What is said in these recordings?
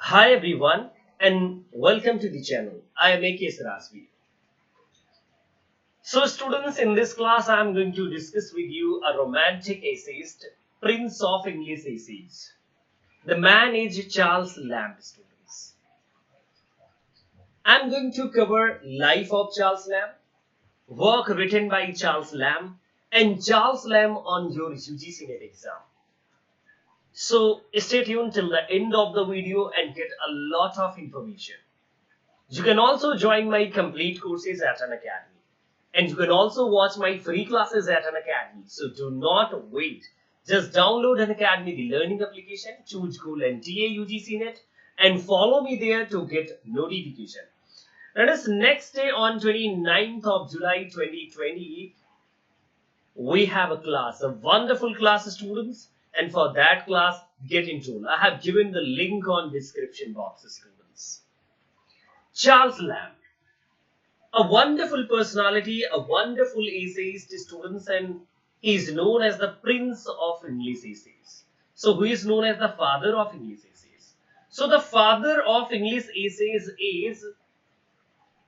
Hi everyone and welcome to the channel. I am AKSRajveer. So students, in this class I am going to discuss with you a romantic essayist, Prince of English essays. The man is Charles Lamb, students. I am going to cover life of Charles Lamb, work written by Charles Lamb and Charles Lamb on your UGC NET exam. So stay tuned till the end of the video and get a lot of information. You can also join my complete courses at Unacademy. And you can also watch my free classes at Unacademy. So do not wait. Just download Unacademy, the learning application, choose school NTA UGC net and follow me there to get notification. Let us next day on 29th of July 2020, we have a class, a wonderful class, students. And for that class, get enrolled. I have given the link on description box, students. Charles Lamb, a wonderful personality, a wonderful essayist, students, and he is known as the Prince of English essays. So who is known as the father of English essays? So the father of English essays is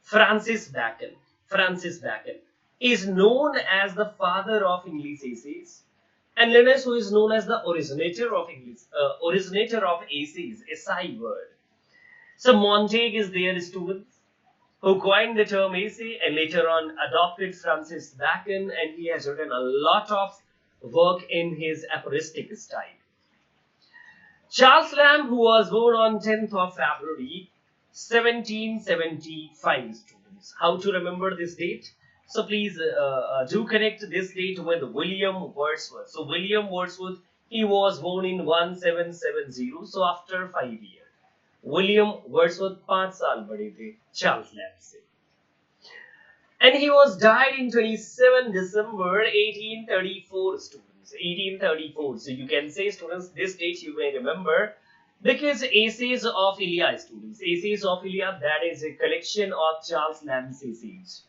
Francis Bacon. Francis Bacon is known as the father of English essays. And Linus, who is known as the originator of essays, SI word. So Montague is their student who coined the term essay and later on adopted Francis Bacon, and he has written a lot of work in his aphoristic style. Charles Lamb, who was born on 10th of February 1775, students. How to remember this date? So please do connect this date with William Wordsworth. So William Wordsworth, he was born in 1770. So after 5 years, William Wordsworth 5 साल बड़े थे Charles Lamb से. And he was died in 27 December 1834, students. 1834. So you can say, students, this date you may remember because Essays of Elia, students. Essays of Elia, that is a collection of Charles Lamb's essays.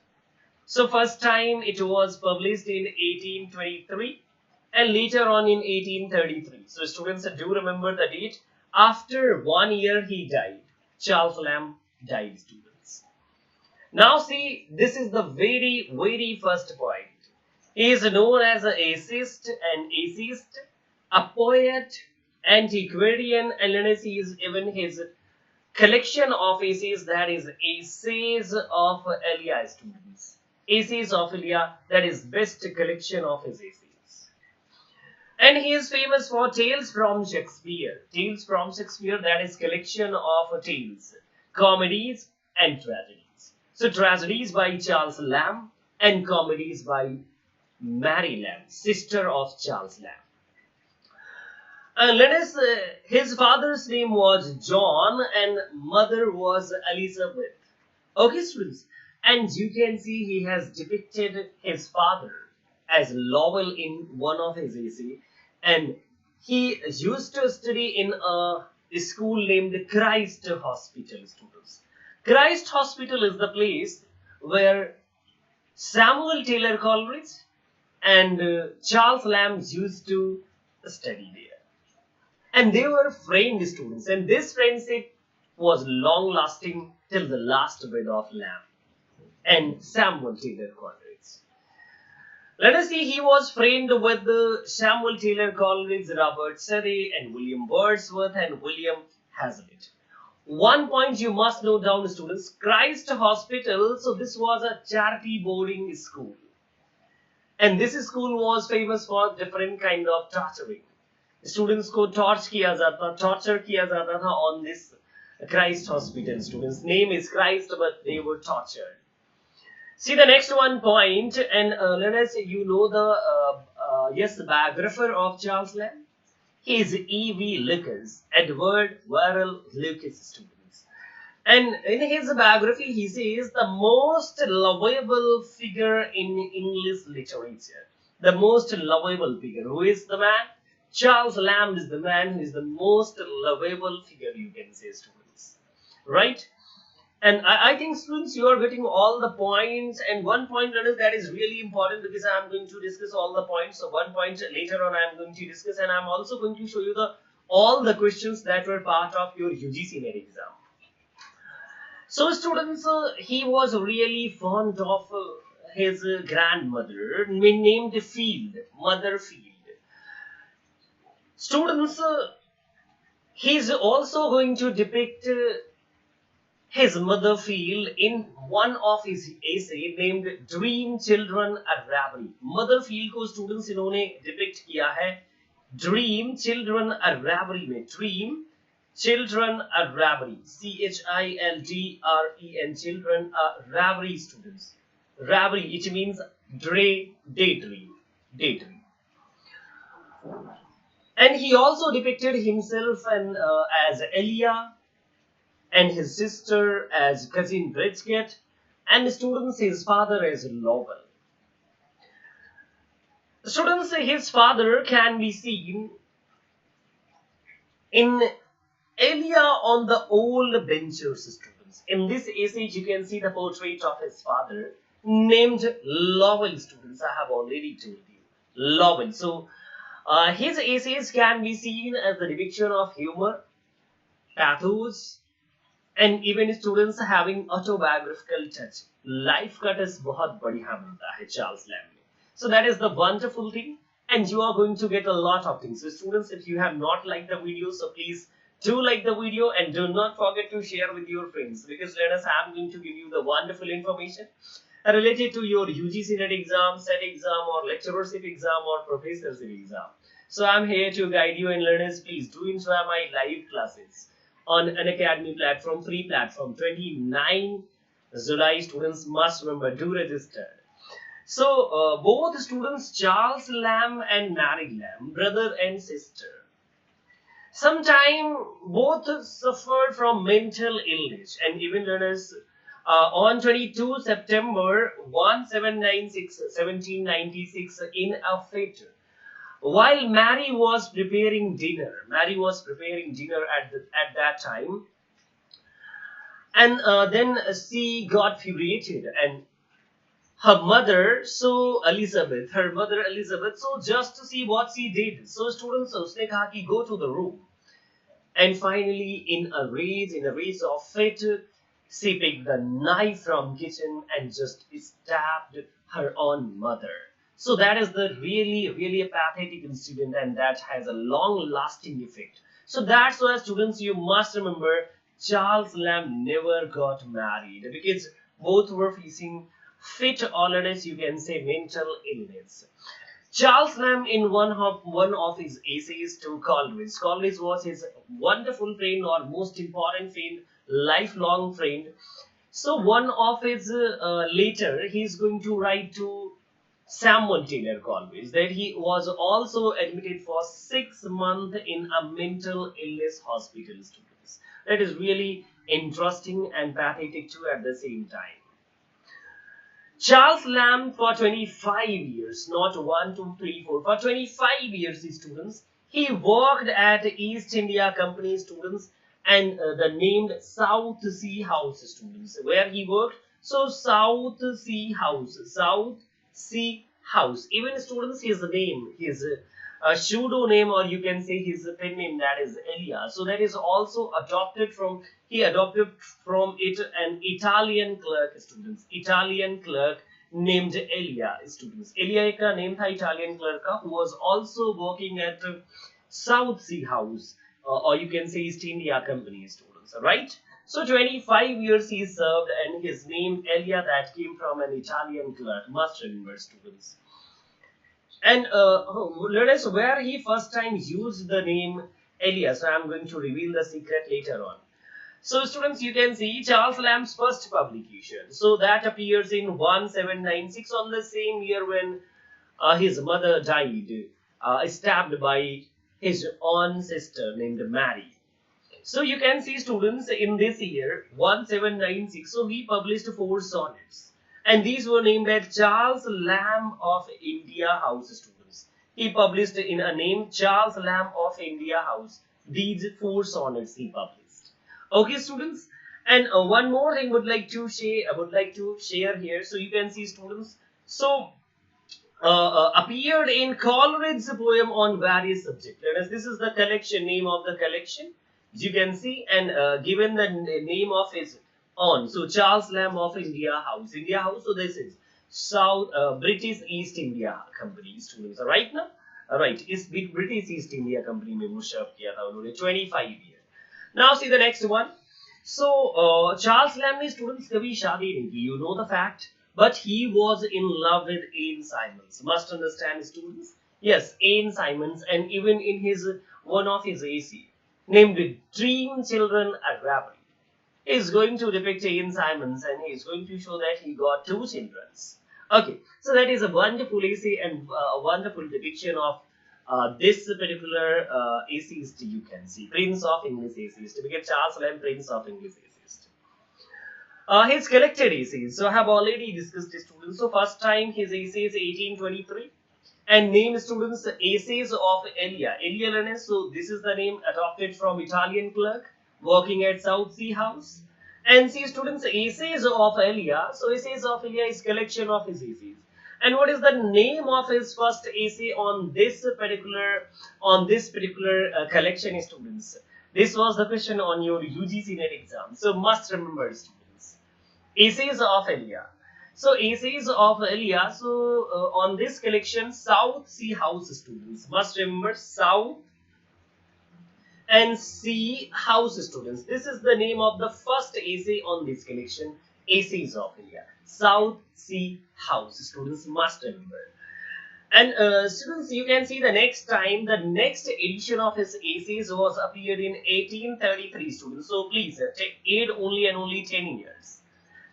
So first time it was published in 1823 and later on in 1833. So students, do remember the date. After 1 year he died. Charles Lamb died, students. Now see, this is the very first point. He is known as an essayist, a poet, antiquarian, and let us see even his collection of essays, that is Essays of Elia, students. Essays of Elia, that is best collection of his essays. And he is famous for Tales from Shakespeare. Tales from Shakespeare, that is collection of tales, comedies and tragedies. So tragedies by Charles Lamb and comedies by Mary Lamb, sister of Charles Lamb. And let us, his father's name was John and mother was Elizabeth. Okay, students. And you can see he has depicted his father as Lowell in one of his essays. And he used to study in a school named Christ Hospital, students. Christ Hospital is the place where Samuel Taylor Coleridge and Charles Lamb used to study there. And they were friend students. And this friendship was long lasting till the last breath of Lamb and Samuel Taylor Coleridge. Let us see, he was friend with Samuel Taylor Coleridge, Robert Surrey, and William Wordsworth and William Hazlitt. One point you must note down, students, Christ Hospital, so this was a charity boarding school. And this school was famous for different kind of torturing. Students को torture किया जाता था on this Christ Hospital, students. Name is Christ, but they were tortured. See the next one point, and let us say you know the the biographer of Charles Lamb. He is E.V. Lucas, Edward Verrall Lucas, students. And in his biography, he says the most lovable figure in English literature. The most lovable figure. Who is the man? Charles Lamb is the man who is the most lovable figure, you can say, students. Right? And I think, students, you are getting all the points. And one point that is really important because I am going to discuss all the points. So one point later on I am going to discuss, and I am also going to show you the all the questions that were part of your UGC net exam. So students, he was really fond of his grandmother named Field, Mother Field. Students, he's also going to depict his mother Field in one of his essay named Dream Children a Rabbery. Mother Field को students इन्होंने depict किया है Dream Children a Rabbery में. Dream Children a Rabbery, CHILDREN, Children a Rabbery students. Rabbery, it means daydream. And he also depicted himself as Elia, and his sister as cousin Bridget, and students his father as Lowell. Students, his father can be seen in Elia on the old benches, students. In this essay, you can see the portrait of his father named Lowell, students. I have already told you. Lowell. So, his essays can be seen as the depiction of humor, pathos, and even students having autobiographical touch. Life cut is बहुत बढ़िया मिलता है Charles Lamb में. So that is the wonderful thing, and you are going to get a lot of things. So students, if you have not liked the video, so please do like the video and do not forget to share with your friends, because I'm going to give you the wonderful information related to your UGC net exam, set exam, or lecturership exam, or professorship exam. So I'm here to guide you, and learners, please do enjoy my live classes on Unacademy platform, free platform. 29 July, students must remember, do register. So both students, Charles Lamb and Mary Lamb, brother and sister, sometime both suffered from mental illness, and even learners, on 22 September 1796 in a fit, while Mary was preparing dinner at that time, and then she got furiated, and her mother Elizabeth, so just to see what she did, so students, उसने कहा कि go to the room, and finally in a rage of fit, she picked the knife from kitchen and just stabbed her own mother. So that is the really a pathetic incident, and that has a long lasting effect. So that's why students, you must remember, Charles Lamb never got married because both were facing fit illness, you can say mental illness. Charles Lamb, in one of his essays to Coleridge was his wonderful friend, or most important friend, lifelong friend. So one of his later, he's going to write to Samuel Taylor Coleridge that he was also admitted for 6 months in a mental illness hospital, students. That is really interesting and pathetic too at the same time. Charles Lamb, for 25 years, not 1, 2, 3, 4, for 25 years, students, he worked at East India Company, students, and the named South Sea House, students, where he worked. So South Sea House, even students, his name, his pseudo name, or you can say his pen name, that is Elia. So that is also adopted from it an Italian clerk, students, Italian clerk named Elia, students. Elia का name था Italian clerk का, who was also working at South Sea House, or you can say East India Company, students, right? So 25 years he served, and his name Elia, that came from an Italian clerk, must remember, students. And let us where he first time used the name Elia. So I am going to reveal the secret later on. So students, you can see Charles Lamb's first publication. So that appears in 1796, on the same year when his mother died, stabbed by his own sister named Mary. So you can see, students, in this year 1796, so he published 4 sonnets, and these were named as Charles Lamb of India House, students. He published in a name Charles Lamb of India House. These 4 sonnets he published. Okay, students, and one more thing I would like to share here. So you can see, students, so appeared in Coleridge's poem on various subjects. Whereas this is the collection, name of the collection, you can see, and given the name of his own. So Charles Lamb of India House. India House, so this is South British East India Company students. Right now? Right, इस British East India Company में वो serve किया था उन्होंने 25 years. Now see the next one. So Charles Lamb ने students कभी शादी नहीं की. You know the fact. But he was in love with Anne Simons. Must understand, students. Yes, Anne Simons, and even in his one of his AC, named Dream Children at Rappery, is going to depict Anne Simons, and he is going to show that he got 2 children. Okay, so that is a wonderful AC and a wonderful depiction of this particular atheist. You can see Prince of English atheist. We get Charles Lamb, Prince of English atheist. His collected essays. So I have already discussed the students. So first time his essay is 1823, and name students Essays of Elia. Elia Lennes. So this is the name adopted from Italian clerk working at South Sea House. And see students, Essays of Elia. So Essays of Elia is collection of his essays. And what is the name of his first essay on this particular collection, students? This was the question on your UGC net exam. So must remember, students. Essays of Elia. So Essays of Elia. So on this collection, South Sea House students must remember South and Sea House students. This is the name of the first essay on this collection. Essays of Elia. South Sea House students must remember. And students, you can see the next time, the next edition of his essays was appeared in 1833 students. So please aid only and only 10 years.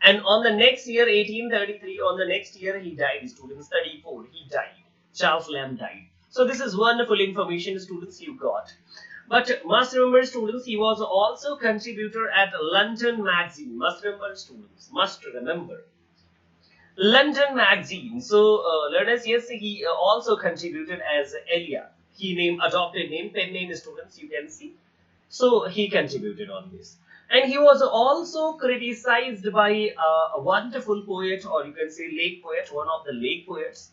And on the next year, 1833, on the next year, he died, students, 34, he died. Charles Lamb died. So this is wonderful information, students, you got. But must remember, students, he was also contributor at London Magazine. Must remember, students, must remember. London Magazine. So let us, yes, he also contributed as Elia. He adopted name, pen name, students, you can see. So he contributed on this. And he was also criticized by a wonderful poet, or you can say lake poet, one of the lake poets.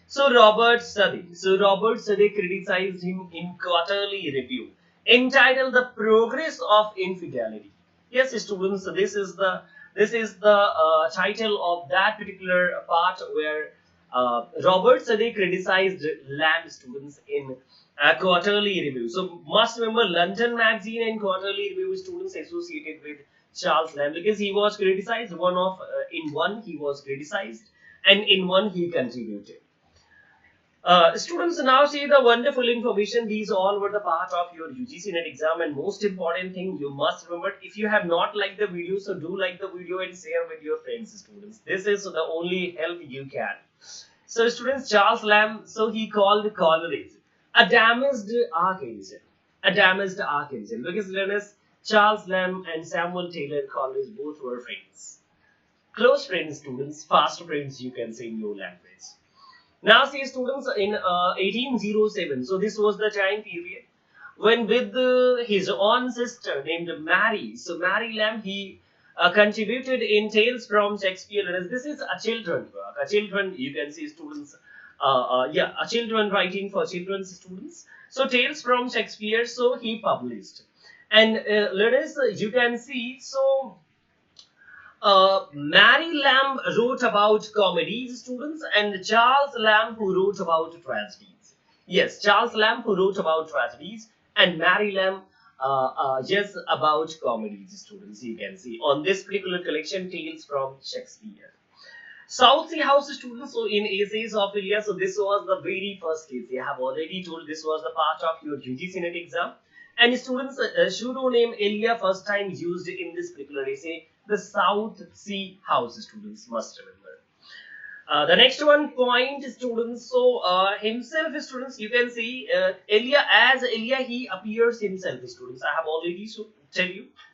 So Robert Southey. So Robert Southey criticized him in Quarterly Review, entitled "The Progress of Infidelity." Yes, students. This is the title of that particular part where Robert Southey criticized Lamb, students, in Quarterly Review. So must remember London Magazine and Quarterly Review, students, associated with Charles Lamb, because he was criticized. In one he was criticized, and in one he contributed. Students, now see the wonderful information. These all were the part of your UGC net exam, and most important thing you must remember, if you have not liked the video, so do like the video and share with your friends, students. This is the only help you can. So students, Charles Lamb, so he called Coleridge a damaged archangel. A damaged archangel, because Lennes, Charles Lamb and Samuel Taylor Coleridge both were friends. Close friends, students, fast friends, you can say in your language. Now see, students, in 1807, so this was the time period when with his own sister named Mary. So Mary Lamb, he contributed in Tales from Shakespeare. And this is a children work. A children, you can see, students, a children writing for children's students. So Tales from Shakespeare, so he published. And let us, you can see, so Mary Lamb wrote about comedies, students, and Charles Lamb who wrote about tragedies. Yes, Charles Lamb who wrote about tragedies, and Mary Lamb just about comedies, students, you can see on this particular collection, Tales from Shakespeare. South Sea House, students, so in Essays of Elia, so this was the very first essay. I have already told this was the part of your UGC net exam. And students, pseudonym Elia first time used in this particular essay, the South Sea House, students must remember. The next one point, students, so himself, students, you can see Elia, as Elia he appears himself, students. I have already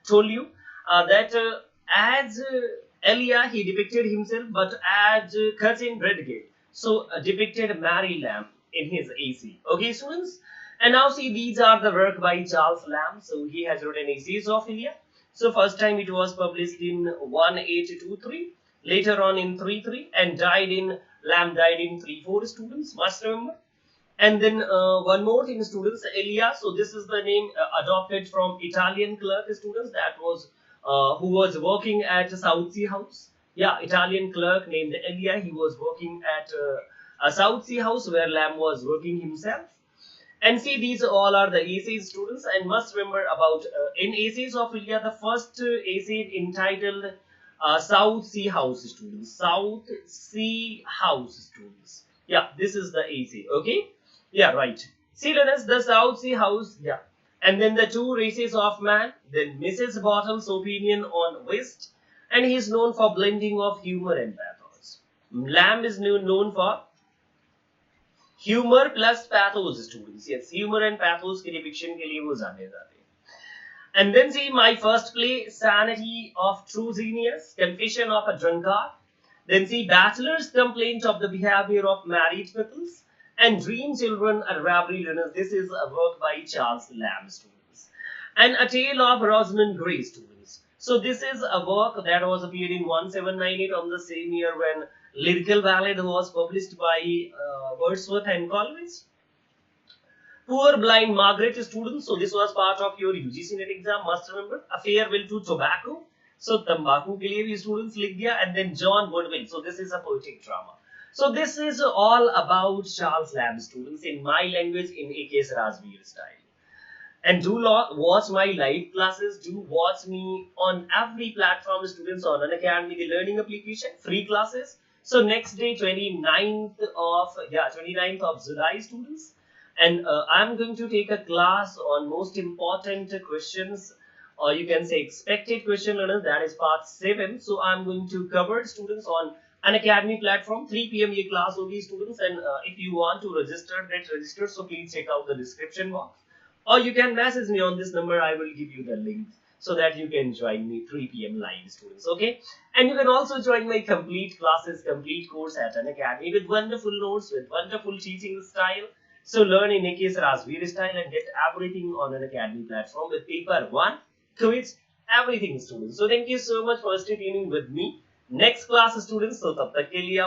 told you that as Elia he depicted himself, but as cousin Bradgate, so depicted Mary Lamb in his AC. Okay, students. And now see, these are the work by Charles Lamb. So he has written Essays of Elia. So first time it was published in 1823, later on in 33, and died in Lamb died in 3-4 students, must remember. And then one more thing, students, Elia. So this is the name adopted from Italian clerk, students, that was who was working at South Sea House. Yeah, Italian clerk named Elia. He was working at a South Sea House where Lamb was working himself. And see, these all are the essays, students, and must remember about in essays of India, the first essay entitled South Sea House, students. South Sea House, students. Yeah, this is the essay. Okay. Yeah, right. See, learners, the South Sea House. Yeah. And then the two races of man. Then Mrs. Bottom's opinion on West. And he is known for blending of humor and pathos. Lamb is known for humor plus pathos, students. Yes, humor and pathos के depiction के लिए वो जाने जाते हैं. And then see my first play, Sanity of True Genius, Confession of a Drunkard. Then see Bachelor's Complaint of the Behavior of Married Couples, and Dream Children are Ravelry Learners. This is a work by Charles Lamb, students. And A Tale of Rosamund Grey, students. So this is a work that was appeared in 1798 on the same year when Lyrical Ballad was published by Wordsworth and Coleridge. Poor Blind Margaret, students. So this was part of your UGC net exam, must remember. A Farewell to Tobacco. So तंबाकू के लिए भी students लिख दिया. And then John Woodville. So this is a poetic drama. So this is all about Charles Lamb, students, in my language, in AKSRajveer style. And do watch my live classes. Do watch me on every platform, students, on Unacademy, the learning application, free classes. So next day, 29th of July, students. And I'm going to take a class on most important questions, or you can say expected question learners. That is part 7. So I'm going to cover, students, on Unacademy platform. 3 p.m. ये class होगी, students. And if you want to register, get registered. So please check out the description box. Or you can message me on this number. I will give you the link so that you can join me 3 p.m. live, students. Okay. And you can also join my complete classes, complete course at Unacademy with wonderful notes, with wonderful teaching style. So learn in AKSRajveer style and get everything on Unacademy platform with paper 1, quiz, everything, students. So thank you so much for staying with me. Next class, students. So tab tak ke liye